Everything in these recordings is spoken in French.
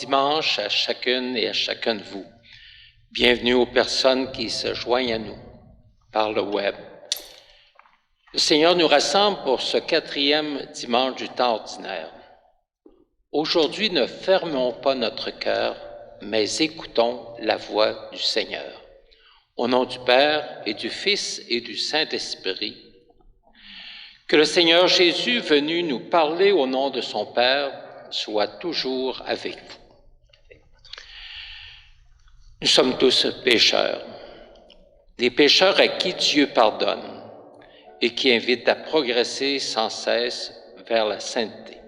dimanche à chacune et à chacun de vous. Bienvenue aux personnes qui se joignent à nous par le web. Le Seigneur nous rassemble pour ce 4e dimanche du temps ordinaire. Aujourd'hui, ne fermons pas notre cœur, mais écoutons la voix du Seigneur. Au nom du Père et du Fils et du Saint-Esprit, que le Seigneur Jésus, venu nous parler au nom de son Père, soit toujours avec vous. Nous sommes tous pécheurs, des pécheurs à qui Dieu pardonne et qui invite à progresser sans cesse vers la sainteté.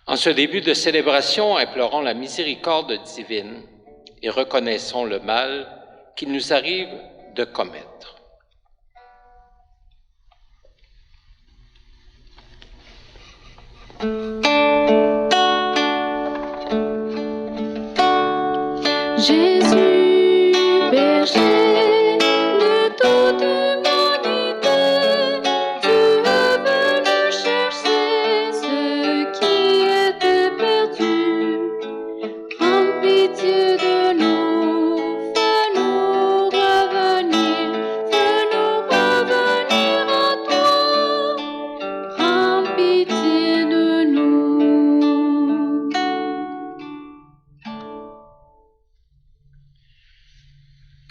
En ce début de célébration, implorons la miséricorde divine et reconnaissons le mal qu'il nous arrive de commettre. Jésus, berger de toute humanité, tu es venu chercher ceux qui étaient perdus. Prends pitié de nous, fais-nous revenir à toi. Prends pitié de nous.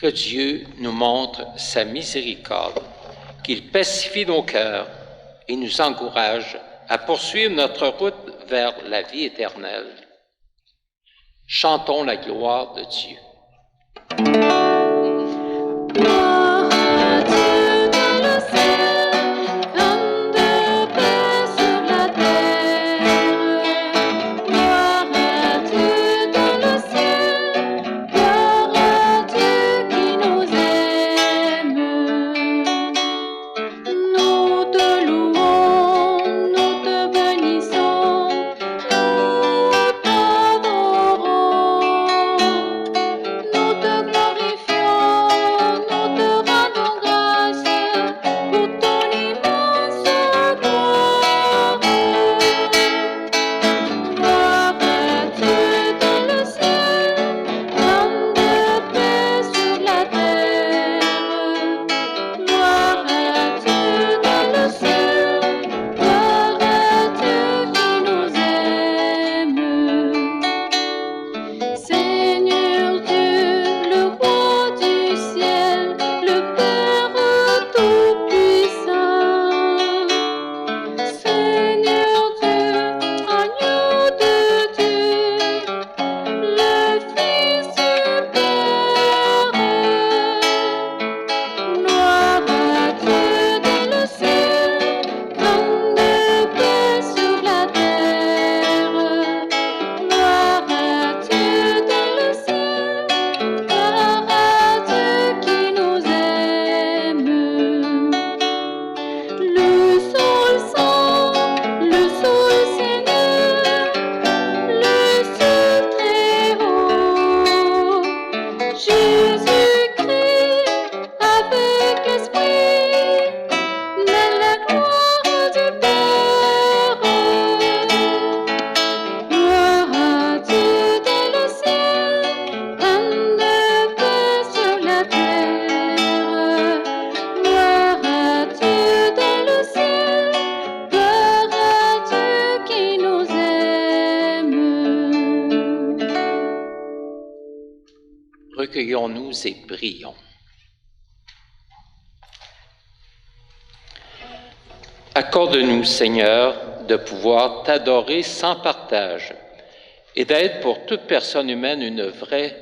Que Dieu nous montre sa miséricorde, qu'il pacifie nos cœurs et nous encourage à poursuivre notre route vers la vie éternelle. Chantons la gloire de Dieu. Gloire à Dieu dans le ciel, comme de paix sur la terre. Gloire à Dieu dans le ciel, gloire à Dieu qui nous aime. Nous te louons, nous te bénissons, nous t'adorons. Nous te glorifions, nous te rendons grâce pour ton immense gloire. Gloire à Dieu dans le ciel, comme de paix sur la terre. Gloire à Dieu dans le ciel, gloire à Dieu qui nous aime. Seigneur Dieu, le roi du ciel, le Père tout-puissant. Seigneur Dieu, agneau de Dieu, le Fils du Père. Gloire à Dieu dans le ciel, comme de paix sur la terre. Gloire à Dieu dans le ciel, gloire à Dieu qui nous aime. Le sol Seigneur, le ciel très haut. Jésus-Christ avec esprit, dans la gloire du Père. Gloire à Dieu dans le ciel, comme de paix sur la terre. Gloire à Dieu dans le ciel, gloire à Dieu qui nous aime. Recueillons-nous et prions. Accorde-nous, Seigneur, de pouvoir t'adorer sans partage et d'être pour toute personne humaine une vraie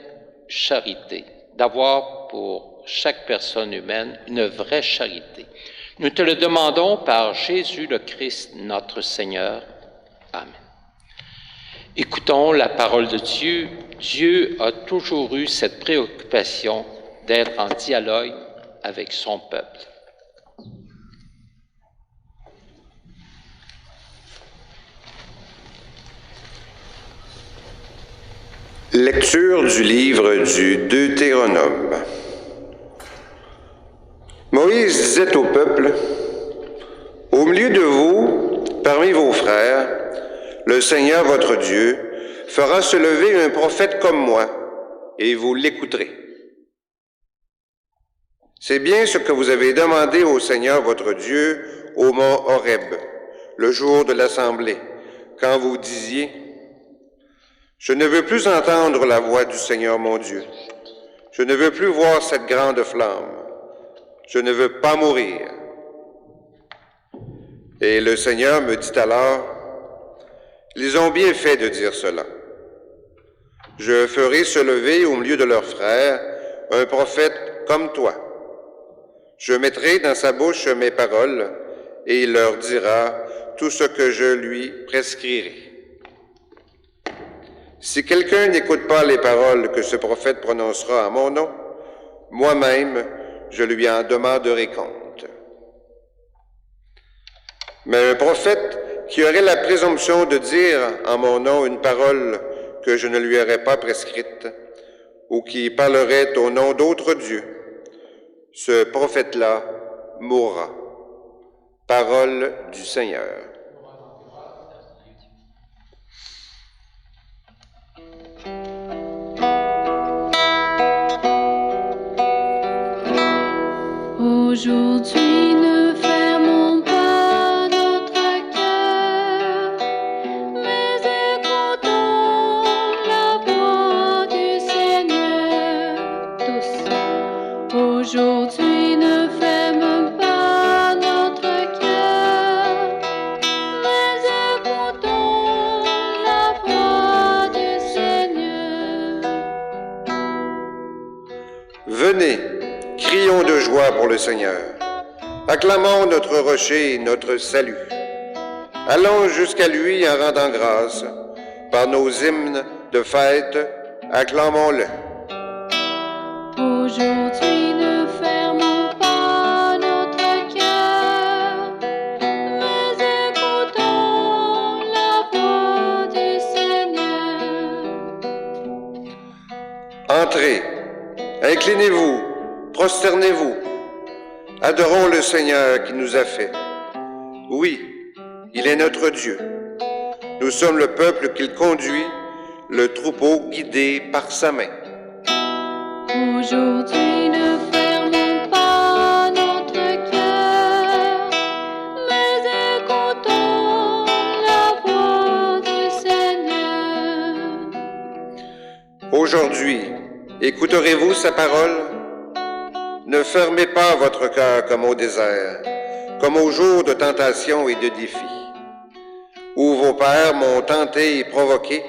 charité, d'avoir pour chaque personne humaine une vraie charité. Nous te le demandons par Jésus le Christ, notre Seigneur. Amen. Écoutons la parole de Dieu. Dieu a toujours eu cette préoccupation d'être en dialogue avec son peuple. Lecture du livre du Deutéronome. Moïse disait au peuple, « Au milieu de vous, parmi vos frères, le Seigneur votre Dieu fera se lever un prophète comme moi, et vous l'écouterez. C'est bien ce que vous avez demandé au Seigneur votre Dieu au mont Horeb, le jour de l'assemblée, quand vous disiez « Je ne veux plus entendre la voix du Seigneur mon Dieu. Je ne veux plus voir cette grande flamme. Je ne veux pas mourir. » Et le Seigneur me dit alors « Ils ont bien fait de dire cela. Je ferai se lever au milieu de leurs frères un prophète comme toi. Je mettrai dans sa bouche mes paroles et il leur dira tout ce que je lui prescrirai. Si quelqu'un n'écoute pas les paroles que ce prophète prononcera en mon nom, moi-même, je lui en demanderai compte. Mais un prophète qui aurait la présomption de dire en mon nom une parole que je ne lui aurais pas prescrite, ou qui parlerait au nom d'autres dieux, ce prophète-là mourra. Parole du Seigneur. Aujourd'hui, ne fermons pas notre cœur, mais écoutons la voix du Seigneur tous. Aujourd'hui, ne fermons pas notre cœur, mais écoutons la voix du Seigneur. Venez, crions de joie pour le Seigneur. Acclamons notre rocher et notre salut. Allons jusqu'à lui en rendant grâce. Par nos hymnes de fête, acclamons-le. Aujourd'hui, ne fermons pas notre cœur, mais écoutons la voix du Seigneur. Entrez, inclinez-vous, prosternez-vous. Adorons le Seigneur qui nous a fait. Oui, il est notre Dieu. Nous sommes le peuple qu'il conduit, le troupeau guidé par sa main. Aujourd'hui, ne fermons pas notre cœur, mais écoutons la voix du Seigneur. Aujourd'hui, écouterez-vous sa parole? Ne fermez pas votre cœur comme au désert, comme au jour de tentation et de défi, où vos pères m'ont tenté et provoqué,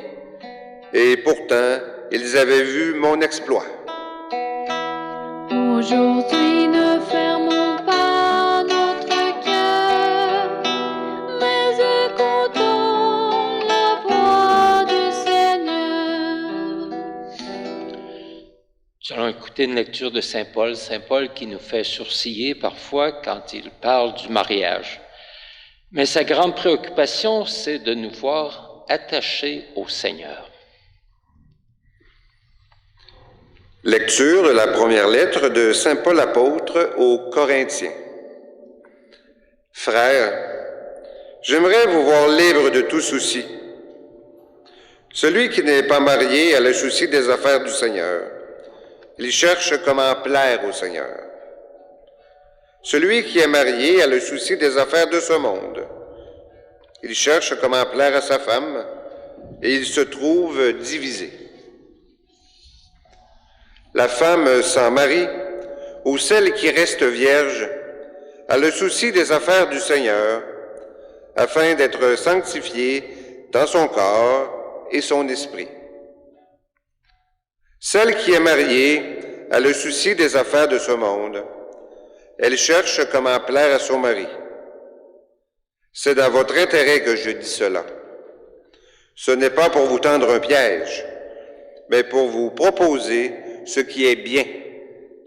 et pourtant ils avaient vu mon exploit. Aujourd'hui, ne fermons pas notre cœur, mais écoutons la voix du Seigneur. Nous allons écouter une lecture de Saint Paul qui nous fait sourciller parfois quand il parle du mariage. Mais sa grande préoccupation, c'est de nous voir attachés au Seigneur. Lecture de la première lettre de Saint Paul apôtre aux Corinthiens. Frères, j'aimerais vous voir libres de tout souci. Celui qui n'est pas marié a le souci des affaires du Seigneur. Il cherche comment plaire au Seigneur. Celui qui est marié a le souci des affaires de ce monde. Il cherche comment plaire à sa femme et il se trouve divisé. La femme sans mari, ou celle qui reste vierge, a le souci des affaires du Seigneur, afin d'être sanctifiée dans son corps et son esprit. Celle qui est mariée a le souci des affaires de ce monde. Elle cherche comment plaire à son mari. C'est dans votre intérêt que je dis cela. Ce n'est pas pour vous tendre un piège, mais pour vous proposer ce qui est bien,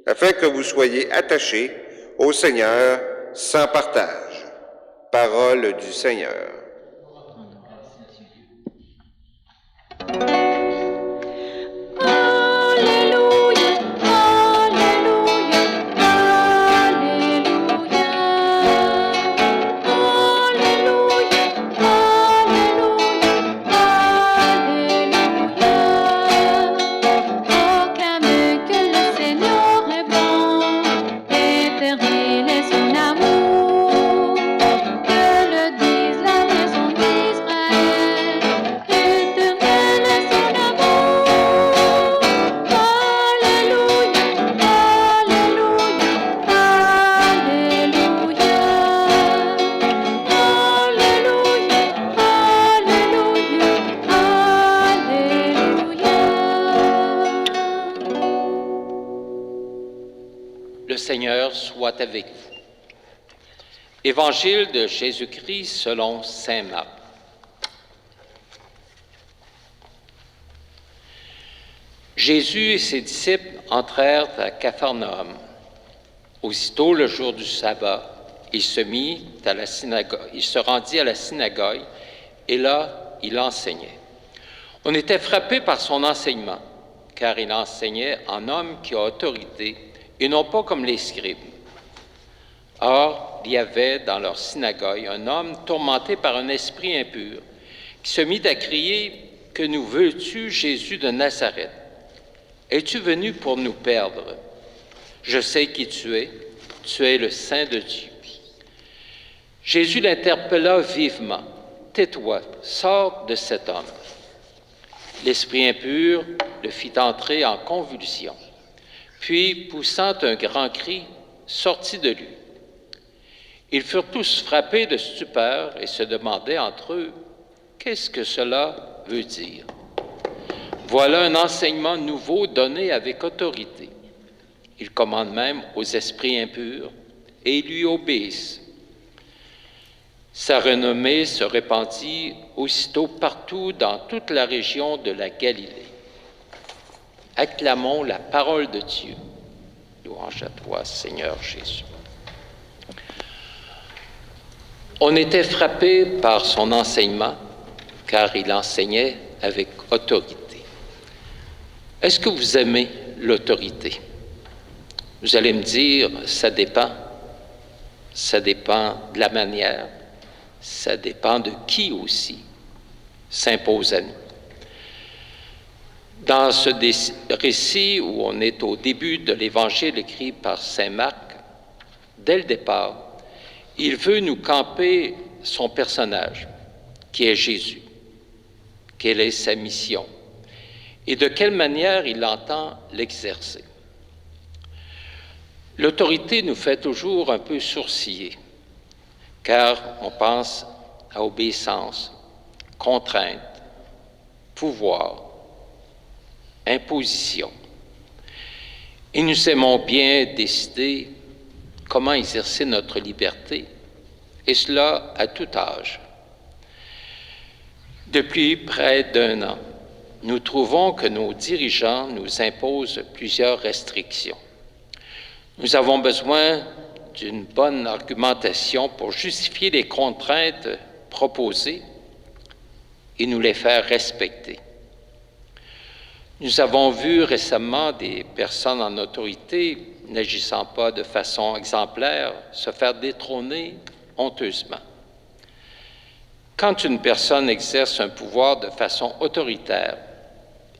afin que vous soyez attachés au Seigneur sans partage. Parole du Seigneur. Alléluia, alléluia, alléluia. Alléluia, alléluia, alléluia. Seigneur soit avec vous. Évangile de Jésus-Christ selon saint Marc. Jésus et ses disciples entrèrent à Capharnaüm. Aussitôt, le jour du sabbat, il se rendit à la synagogue et là, il enseignait. On était frappé par son enseignement, car il enseignait en homme qui a autorité et non pas comme les scribes. Or, il y avait dans leur synagogue un homme tourmenté par un esprit impur qui se mit à crier « Que nous veux-tu, Jésus de Nazareth? Es-tu venu pour nous perdre? Je sais qui tu es le Saint de Dieu. » Jésus l'interpella vivement. « Tais-toi, sors de cet homme. » L'esprit impur le fit entrer en convulsion, puis, poussant un grand cri, sortit de lui. Ils furent tous frappés de stupeur et se demandaient entre eux, « Qu'est-ce que cela veut dire? » Voilà un enseignement nouveau donné avec autorité. Il commande même aux esprits impurs et ils lui obéissent. Sa renommée se répandit aussitôt partout dans toute la région de la Galilée. Acclamons la parole de Dieu. Louange à toi, Seigneur Jésus. On était frappé par son enseignement, car il enseignait avec autorité. Est-ce que vous aimez l'autorité? Vous allez me dire, ça dépend. Ça dépend de la manière. Ça dépend de qui aussi s'impose à nous. Dans ce récit où on est au début de l'Évangile écrit par saint Marc, dès le départ, il veut nous camper son personnage, qui est Jésus. Quelle est sa mission et de quelle manière il entend l'exercer. L'autorité nous fait toujours un peu sourciller, car on pense à obéissance, contrainte, pouvoir, imposition. Et nous aimons bien décider comment exercer notre liberté, et cela à tout âge. Depuis près d'1 an, nous trouvons que nos dirigeants nous imposent plusieurs restrictions. Nous avons besoin d'une bonne argumentation pour justifier les contraintes proposées et nous les faire respecter. Nous avons vu récemment des personnes en autorité, n'agissant pas de façon exemplaire, se faire détrôner honteusement. Quand une personne exerce un pouvoir de façon autoritaire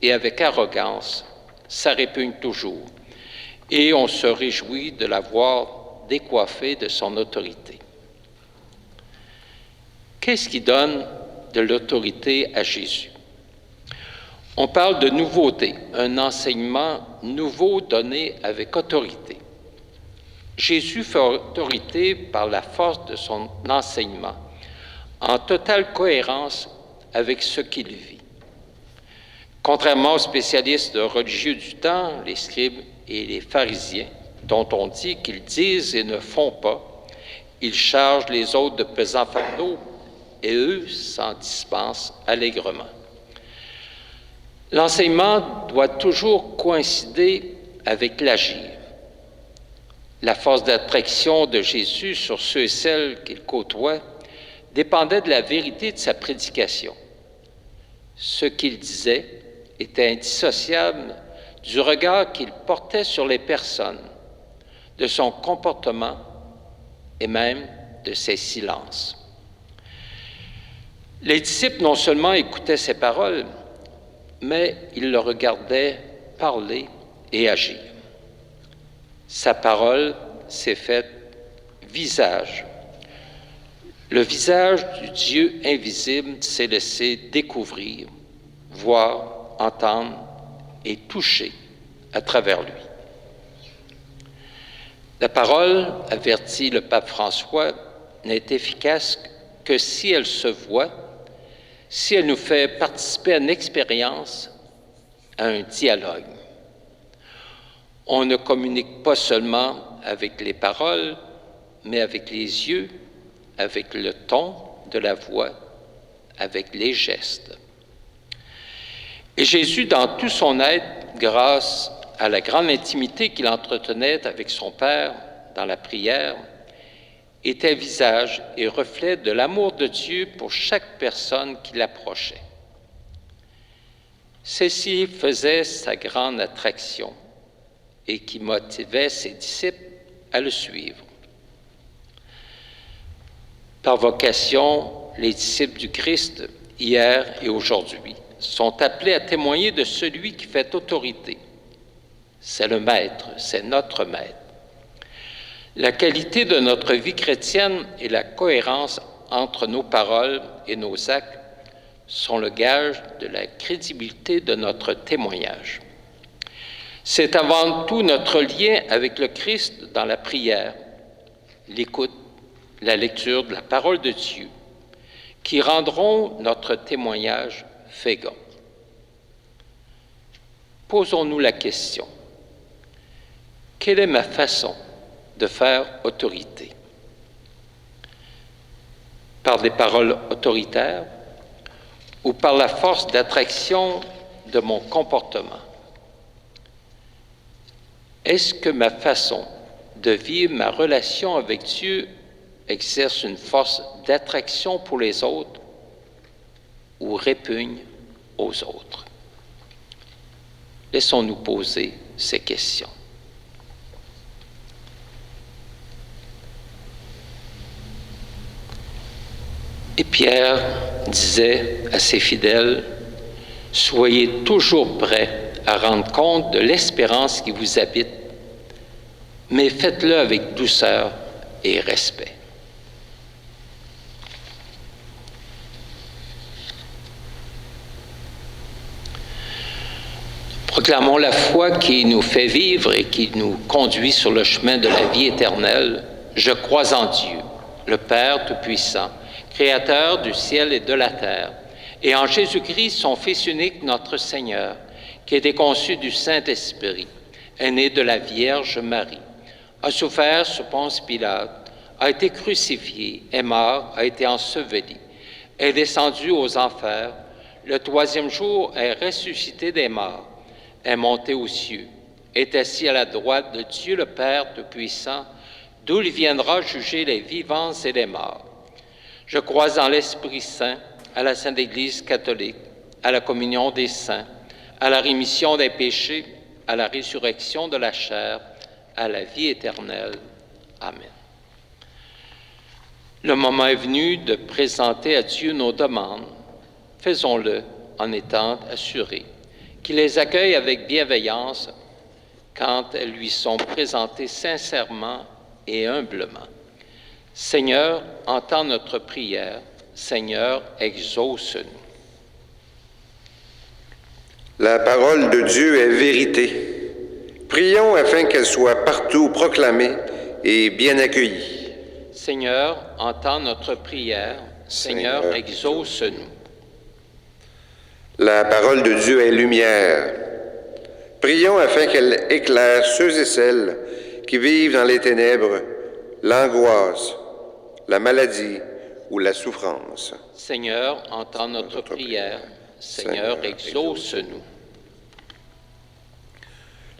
et avec arrogance, ça répugne toujours, et on se réjouit de la voir décoiffée de son autorité. Qu'est-ce qui donne de l'autorité à Jésus? On parle de nouveauté, un enseignement nouveau donné avec autorité. Jésus fait autorité par la force de son enseignement, en totale cohérence avec ce qu'il vit. Contrairement aux spécialistes religieux du temps, les scribes et les pharisiens, dont on dit qu'ils disent et ne font pas, ils chargent les autres de pesants fardeaux et eux s'en dispensent allègrement. L'enseignement doit toujours coïncider avec l'agir. La force d'attraction de Jésus sur ceux et celles qu'il côtoie dépendait de la vérité de sa prédication. Ce qu'il disait était indissociable du regard qu'il portait sur les personnes, de son comportement et même de ses silences. Les disciples non seulement écoutaient ses paroles, mais ils le regardaient parler et agir. Sa parole s'est faite visage. Le visage du Dieu invisible s'est laissé découvrir, voir, entendre et toucher à travers lui. La parole, avertit le pape François, n'est efficace que si elle se voit, si elle nous fait participer à une expérience, à un dialogue. On ne communique pas seulement avec les paroles, mais avec les yeux, avec le ton de la voix, avec les gestes. Et Jésus, dans tout son être, grâce à la grande intimité qu'il entretenait avec son Père dans la prière, était visage et reflet de l'amour de Dieu pour chaque personne qui l'approchait. Ceci faisait sa grande attraction et qui motivait ses disciples à le suivre. Par vocation, les disciples du Christ, hier et aujourd'hui, sont appelés à témoigner de celui qui fait autorité. C'est le Maître, c'est notre Maître. La qualité de notre vie chrétienne et la cohérence entre nos paroles et nos actes sont le gage de la crédibilité de notre témoignage. C'est avant tout notre lien avec le Christ dans la prière, l'écoute, la lecture de la parole de Dieu, qui rendront notre témoignage fécond. Posons-nous la question, quelle est ma façon de faire autorité? Par des paroles autoritaires ou par la force d'attraction de mon comportement? Est-ce que ma façon de vivre ma relation avec Dieu exerce une force d'attraction pour les autres ou répugne aux autres? Laissons-nous poser ces questions. Et Pierre disait à ses fidèles, « Soyez toujours prêts à rendre compte de l'espérance qui vous habite, mais faites-le avec douceur et respect. » Proclamons la foi qui nous fait vivre et qui nous conduit sur le chemin de la vie éternelle. Je crois en Dieu, le Père Tout-Puissant, Créateur du ciel et de la terre, et en Jésus-Christ, son Fils unique, notre Seigneur, qui était conçu du Saint-Esprit, est né de la Vierge Marie, a souffert sous Ponce Pilate, a été crucifié, est mort, a été enseveli, est descendu aux enfers, le troisième jour est ressuscité des morts, est monté aux cieux, est assis à la droite de Dieu le Père Tout-Puissant, d'où il viendra juger les vivants et les morts. Je crois en l'Esprit Saint, à la Sainte Église catholique, à la communion des saints, à la rémission des péchés, à la résurrection de la chair, à la vie éternelle. Amen. Le moment est venu de présenter à Dieu nos demandes. Faisons-le en étant assurés qu'il les accueille avec bienveillance quand elles lui sont présentées sincèrement et humblement. Seigneur, entends notre prière. Seigneur, exauce-nous. La parole de Dieu est vérité. Prions afin qu'elle soit partout proclamée et bien accueillie. Seigneur, entends notre prière. Seigneur, exauce-nous. La parole de Dieu est lumière. Prions afin qu'elle éclaire ceux et celles qui vivent dans les ténèbres, l'angoisse, la maladie ou la souffrance. Seigneur, entends notre prière. Seigneur, exauce-nous.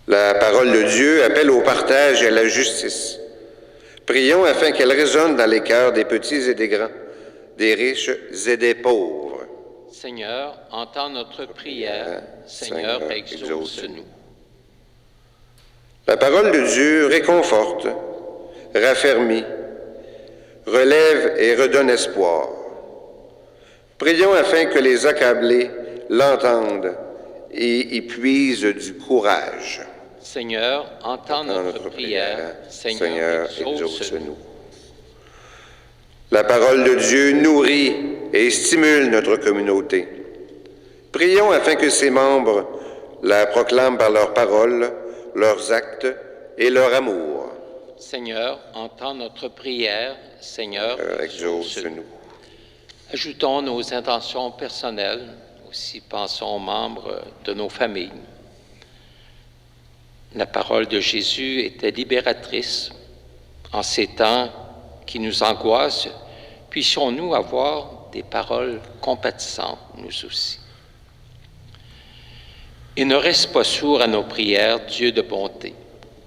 La parole de Dieu appelle au partage et à la justice. Prions afin qu'elle résonne dans les cœurs des petits et des grands, des riches et des pauvres. Seigneur, entends notre prière. Seigneur, exauce-nous. La parole de Dieu réconforte, raffermit, relève et redonne espoir. Prions afin que les accablés l'entendent et y puisent du courage. Seigneur, entends notre prière. Seigneur, exauce-nous. La parole de Dieu nourrit et stimule notre communauté. Prions afin que ses membres la proclament par leurs paroles, leurs actes et leur amour. Seigneur, entends notre prière. Seigneur, exauce-nous. Ajoutons nos intentions personnelles, aussi pensons aux membres de nos familles. La parole de Jésus était libératrice. En ces temps qui nous angoissent, puissions-nous avoir des paroles compatissantes, nous aussi. Et ne reste pas sourd à nos prières, Dieu de bonté.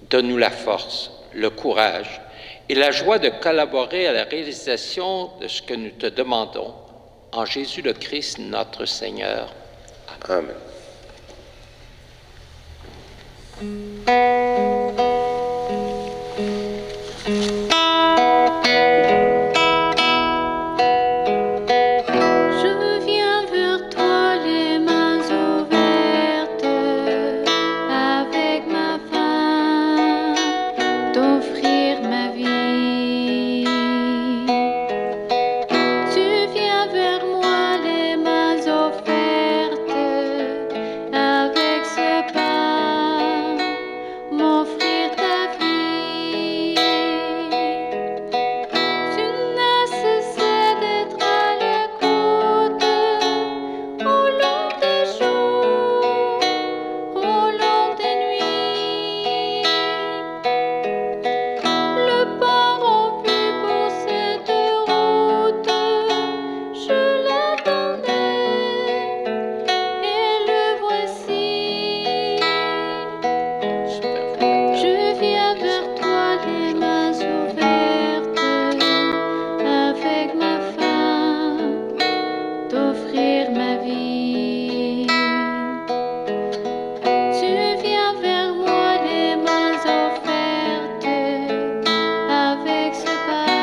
Donne-nous la force, le courage et la joie de collaborer à la réalisation de ce que nous te demandons. En Jésus le Christ, notre Seigneur. Amen. Je viens vers toi les mains ouvertes, avec ma faim d'offrir ma vie. Tu viens vers moi les mains offertes, avec ce pain m'offrir ta vie. Tu n'as cessé d'être à l'écoute au long des jours, au long des nuits. Le pain rompu pour cette route, je l'attendais et le voici. Je viens vers toi les mains ouvertes, avec ma faim d'offrir ma vie. Tu viens vers moi les mains offertes, avec ce pain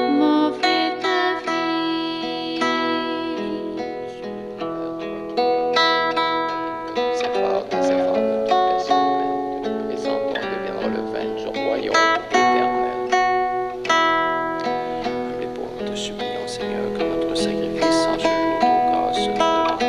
m'offrir ta vie. Des efforts de notre personne humaine, que nous présentons deviendra le vin du royaume éternel. Comme les pauvres, te supplions, Seigneur, que notre sacrifice en ce jour de grâce nous demande.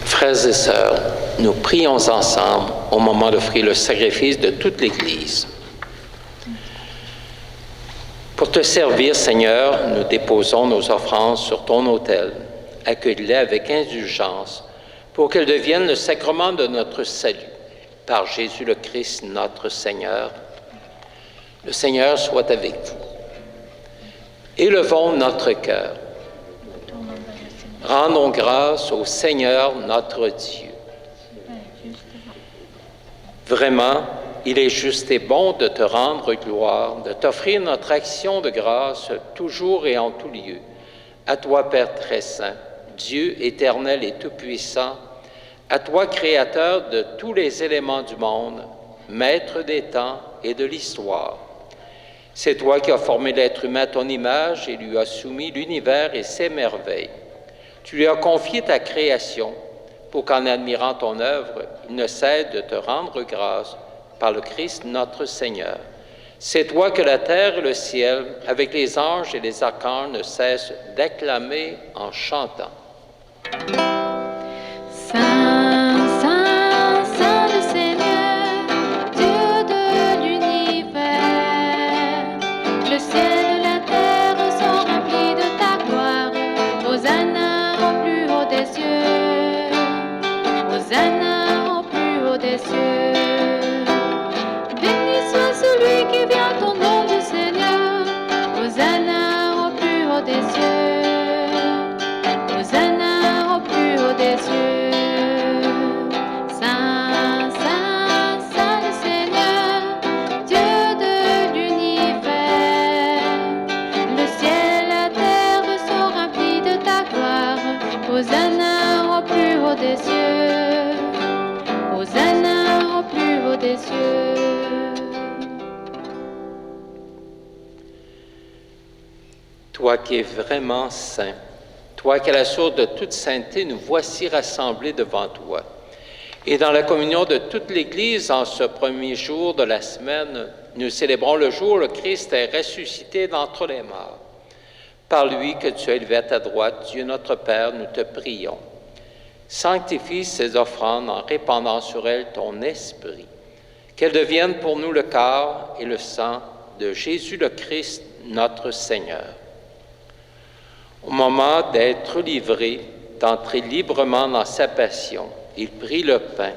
Frères et sœurs, nous prions ensemble au moment d'offrir le sacrifice de toute l'Église. Pour te servir, Seigneur, nous déposons nos offrandes sur ton autel. Accueille-les avec indulgence pour qu'elles deviennent le sacrement de notre salut. Par Jésus le Christ, notre Seigneur. Le Seigneur soit avec vous. Élevons notre cœur. Rendons grâce au Seigneur notre Dieu. Vraiment, il est juste et bon de te rendre gloire, de t'offrir notre action de grâce toujours et en tout lieu. À toi, Père très saint, Dieu éternel et tout-puissant, à toi, Créateur de tous les éléments du monde, Maître des temps et de l'histoire. C'est toi qui as formé l'être humain à ton image et lui as soumis l'univers et ses merveilles. Tu lui as confié ta création pour qu'en admirant ton œuvre, il ne cesse de te rendre grâce par le Christ notre Seigneur. C'est toi que la terre et le ciel, avec les anges et les archanges, ne cessent d'acclamer en chantant. Saint, Saint, Saint le Seigneur, Dieu de l'univers. Le ciel et la terre sont remplis de ta gloire. Hosanna au plus haut des cieux. Hosanna au plus haut des cieux. Béni soit celui qui vient au nom du Seigneur. Hosanna au plus haut des cieux. Hosanna au plus haut des cieux. Saint, Saint, Saint le Seigneur, Dieu de l'univers. Le ciel et la terre sont remplis de ta gloire. Hosanna au plus haut des cieux. Hosanna au plus haut des cieux. Toi qui es vraiment saint, Toi qui es la source de toute sainteté, nous voici rassemblés devant toi. Et dans la communion de toute l'Église, en ce premier jour de la semaine, nous célébrons le jour où le Christ est ressuscité d'entre les morts. Par lui que tu as élevé à ta droite, Dieu notre Père, nous te prions. Sanctifie ces offrandes en répandant sur elles ton esprit, qu'elles deviennent pour nous le corps et le sang de Jésus le Christ, notre Seigneur. Au moment d'être livré, d'entrer librement dans sa passion, il prit le pain,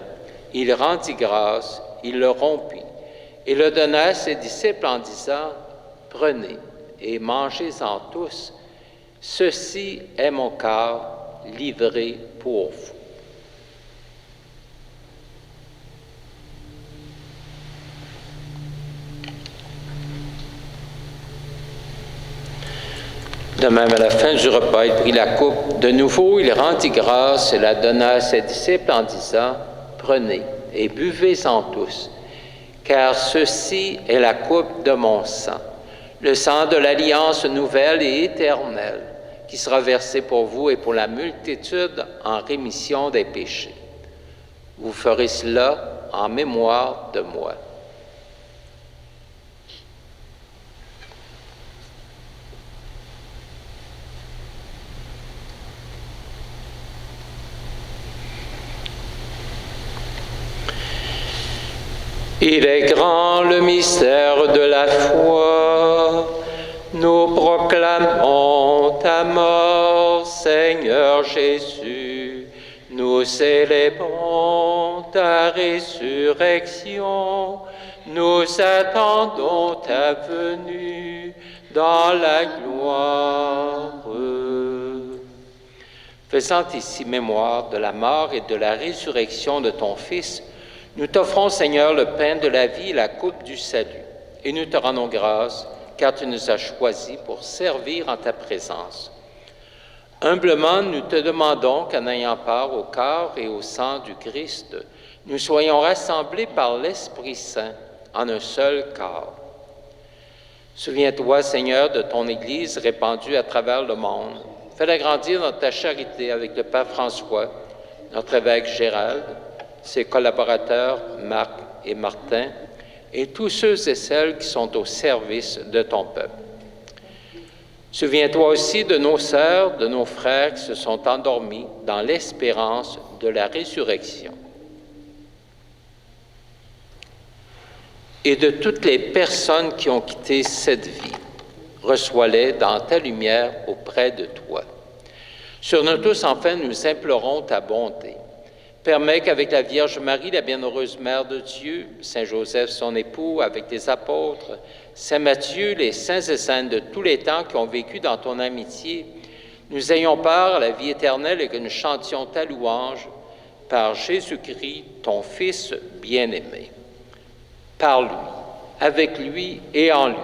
il rendit grâce, il le rompit et le donna à ses disciples en disant « Prenez et mangez-en tous, ceci est mon corps livré pour vous. » De même, à la fin du repas, il prit la coupe. De nouveau, il rendit grâce et la donna à ses disciples en disant « Prenez et buvez-en tous, car ceci est la coupe de mon sang, le sang de l'alliance nouvelle et éternelle, qui sera versé pour vous et pour la multitude en rémission des péchés. Vous ferez cela en mémoire de moi. » Il est grand le mystère de la foi. Nous proclamons ta mort, Seigneur Jésus. Nous célébrons ta résurrection. Nous attendons ta venue dans la gloire. Faisant ici mémoire de la mort et de la résurrection de ton Fils, nous t'offrons, Seigneur, le pain de la vie et la coupe du salut, et nous te rendons grâce, car tu nous as choisis pour servir en ta présence. Humblement, nous te demandons qu'en ayant part au corps et au sang du Christ, nous soyons rassemblés par l'Esprit Saint en un seul corps. Souviens-toi, Seigneur, de ton Église répandue à travers le monde. Fais-la grandir dans ta charité avec le Pape François, notre évêque Gérald, ses collaborateurs Marc et Martin, et tous ceux et celles qui sont au service de ton peuple. Souviens-toi aussi de nos sœurs, de nos frères qui se sont endormis dans l'espérance de la résurrection. Et de toutes les personnes qui ont quitté cette vie, reçois-les dans ta lumière auprès de toi. Sur nous tous, enfin, nous implorons ta bonté. Permets qu'avec la Vierge Marie, la bienheureuse Mère de Dieu, Saint Joseph, son époux, avec les apôtres, Saint Matthieu, les saints et saintes de tous les temps qui ont vécu dans ton amitié, nous ayons part à la vie éternelle et que nous chantions ta louange par Jésus-Christ, ton Fils bien-aimé. Par lui, avec lui et en lui.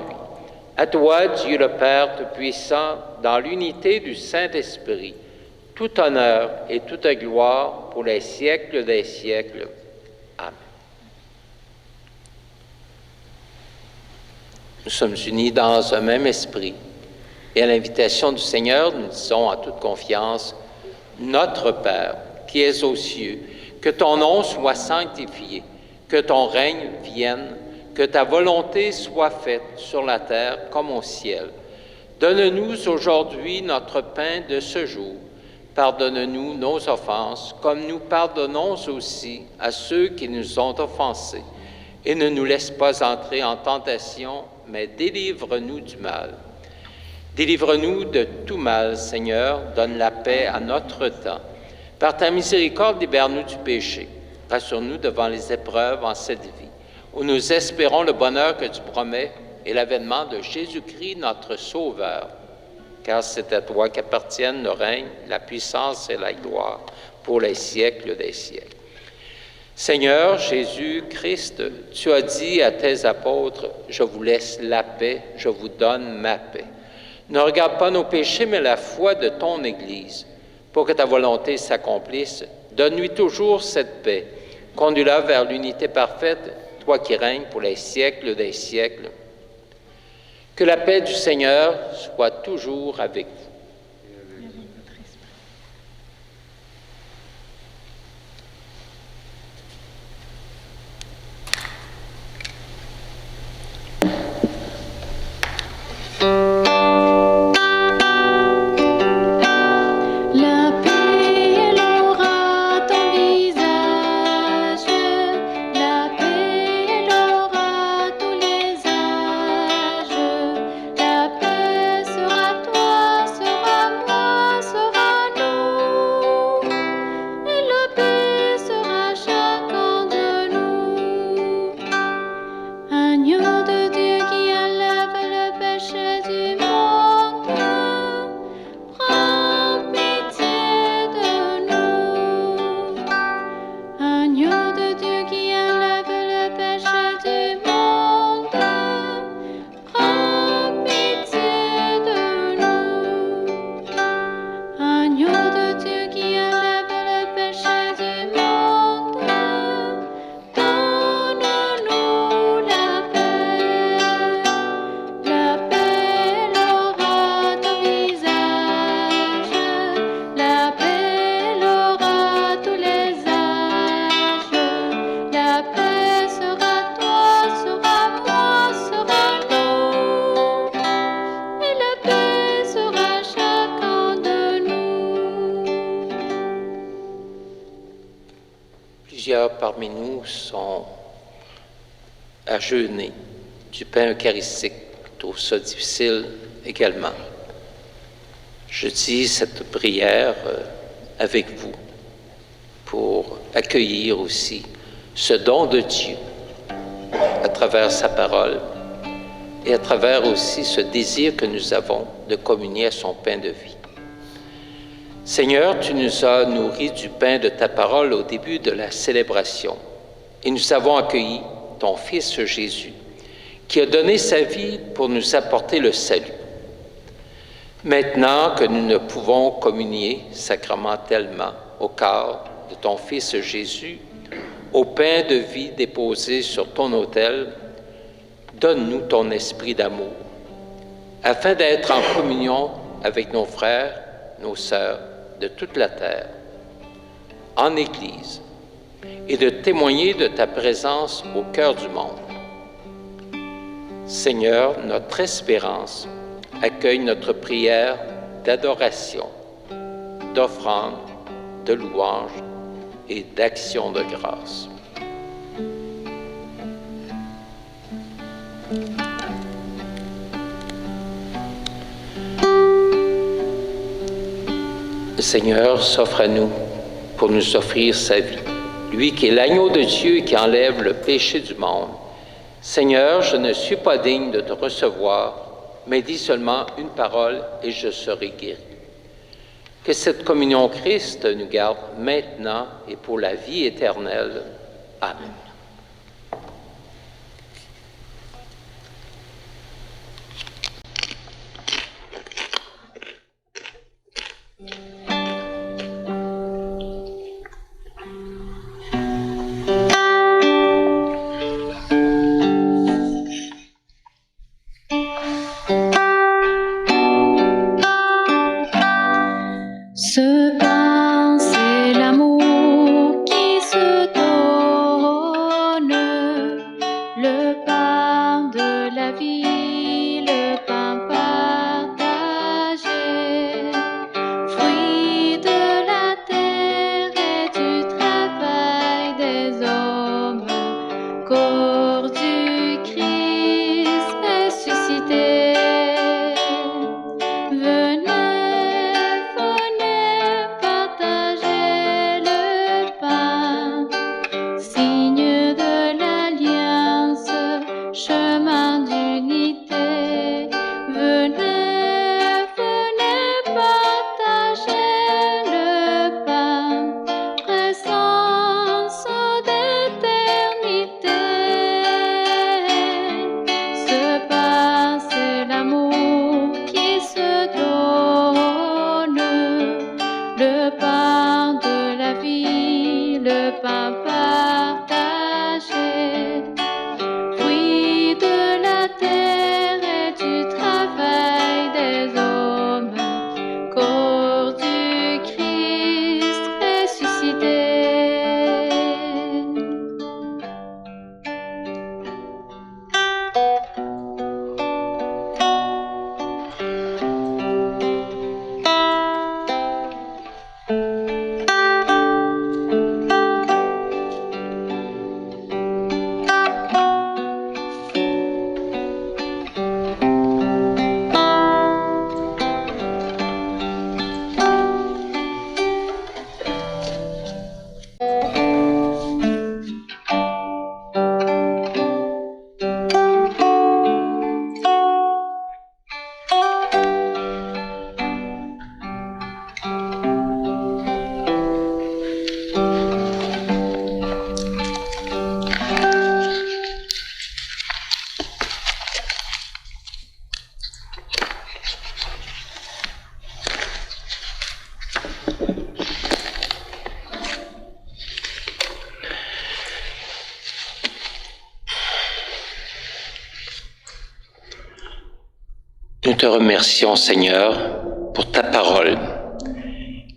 À toi, Dieu le Père Tout-Puissant, dans l'unité du Saint-Esprit, tout honneur et toute gloire pour les siècles des siècles. Amen. Nous sommes unis dans un même esprit et à l'invitation du Seigneur, nous disons en toute confiance, « Notre Père, qui es aux cieux, que ton nom soit sanctifié, que ton règne vienne, que ta volonté soit faite sur la terre comme au ciel. Donne-nous aujourd'hui notre pain de ce jour. Pardonne-nous nos offenses, comme nous pardonnons aussi à ceux qui nous ont offensés. Et ne nous laisse pas entrer en tentation, mais délivre-nous du mal. Délivre-nous de tout mal, Seigneur, donne la paix à notre temps. Par ta miséricorde, libère-nous du péché. Rassure-nous devant les épreuves en cette vie, où nous espérons le bonheur que tu promets et l'avènement de Jésus-Christ, notre Sauveur. Car c'est à toi qu'appartiennent le règne, la puissance et la gloire pour les siècles des siècles. Seigneur Jésus-Christ, tu as dit à tes apôtres, « Je vous laisse la paix, je vous donne ma paix. » Ne regarde pas nos péchés, mais la foi de ton Église. Pour que ta volonté s'accomplisse, donne-lui toujours cette paix. Conduis-la vers l'unité parfaite, toi qui règnes pour les siècles des siècles. Que la paix du Seigneur soit toujours avec vous. Plusieurs parmi nous sont à jeûner du pain eucharistique, trouve ça difficile également. Je dis cette prière avec vous pour accueillir aussi ce don de Dieu à travers sa parole et à travers aussi ce désir que nous avons de communier à son pain de vie. Seigneur, tu nous as nourris du pain de ta parole au début de la célébration et nous avons accueilli ton Fils Jésus qui a donné sa vie pour nous apporter le salut. Maintenant que nous ne pouvons communier sacramentellement au corps de ton Fils Jésus, au pain de vie déposé sur ton autel, donne-nous ton esprit d'amour, afin d'être en communion avec nos frères, nos sœurs de toute la terre, en Église, et de témoigner de ta présence au cœur du monde. Seigneur, notre espérance accueille notre prière d'adoration, d'offrande, de louange et d'action de grâce. Le Seigneur s'offre à nous pour nous offrir sa vie, lui qui est l'agneau de Dieu et qui enlève le péché du monde. Seigneur, je ne suis pas digne de te recevoir, mais dis seulement une parole et je serai guéri. Que cette communion Christ nous garde maintenant et pour la vie éternelle. Amen. Ce pain, c'est l'amour qui se donne, le pain de la vie, le pain partagé, fruit de la terre et du travail des hommes, corps du Christ ressuscité. Nous te remercions, Seigneur, pour ta parole,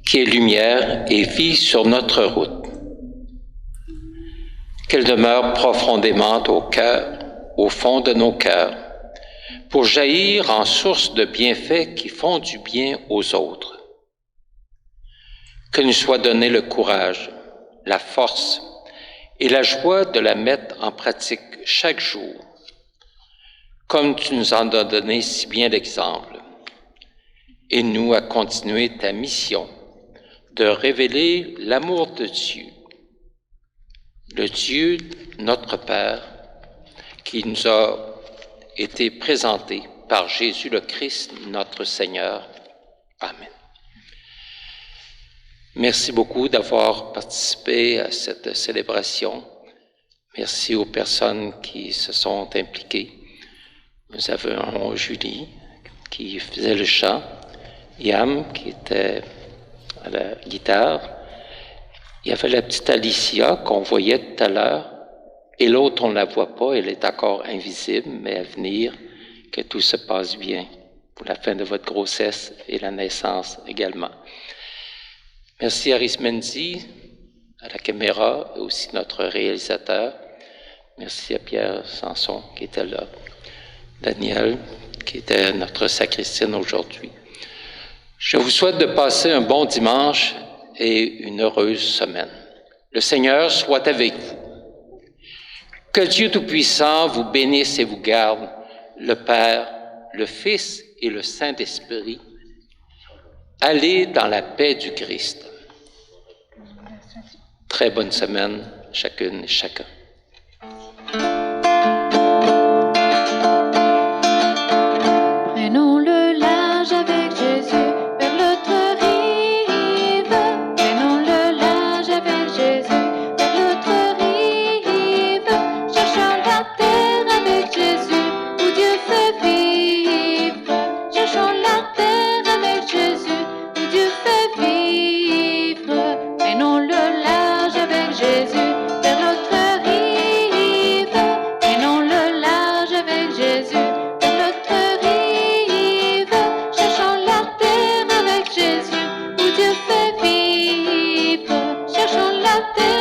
qui est lumière et vie sur notre route. Qu'elle demeure profondément au cœur, au fond de nos cœurs, pour jaillir en source de bienfaits qui font du bien aux autres. Que nous soit donné le courage, la force et la joie de la mettre en pratique chaque jour, comme tu nous en as donné si bien d'exemples. Aide-nous à continuer ta mission de révéler l'amour de Dieu, le Dieu notre Père, qui nous a été présenté par Jésus le Christ, notre Seigneur. Amen. Merci beaucoup d'avoir participé à cette célébration. Merci aux personnes qui se sont impliquées. Nous avons Julie qui faisait le chant, Yam qui était à la guitare. Il y avait la petite Alicia qu'on voyait tout à l'heure, et l'autre on ne la voit pas, elle est encore invisible, mais à venir, que tout se passe bien pour la fin de votre grossesse et la naissance également. Merci à Arismendi, à la caméra, et aussi notre réalisateur. Merci à Pierre Sanson qui était là. Daniel, qui était notre sacristaine aujourd'hui. Je vous souhaite de passer un bon dimanche et une heureuse semaine. Le Seigneur soit avec vous. Que Dieu Tout-Puissant vous bénisse et vous garde, le Père, le Fils et le Saint-Esprit. Allez dans la paix du Christ. Très bonne semaine, chacune et chacun. Prenons le large avec Jésus vers l'autre rive. Prenons le large avec Jésus vers l'autre rive. Cherchons la terre avec Jésus où Dieu fait vivre. Cherchons la terre avec Jésus où Dieu fait vivre. Prenons le large avec Jésus vers l'autre rive. Prenons le large avec Jésus vers l'autre rive. Cherchons la terre avec Jésus où Dieu fait vivre. Cherchons la terre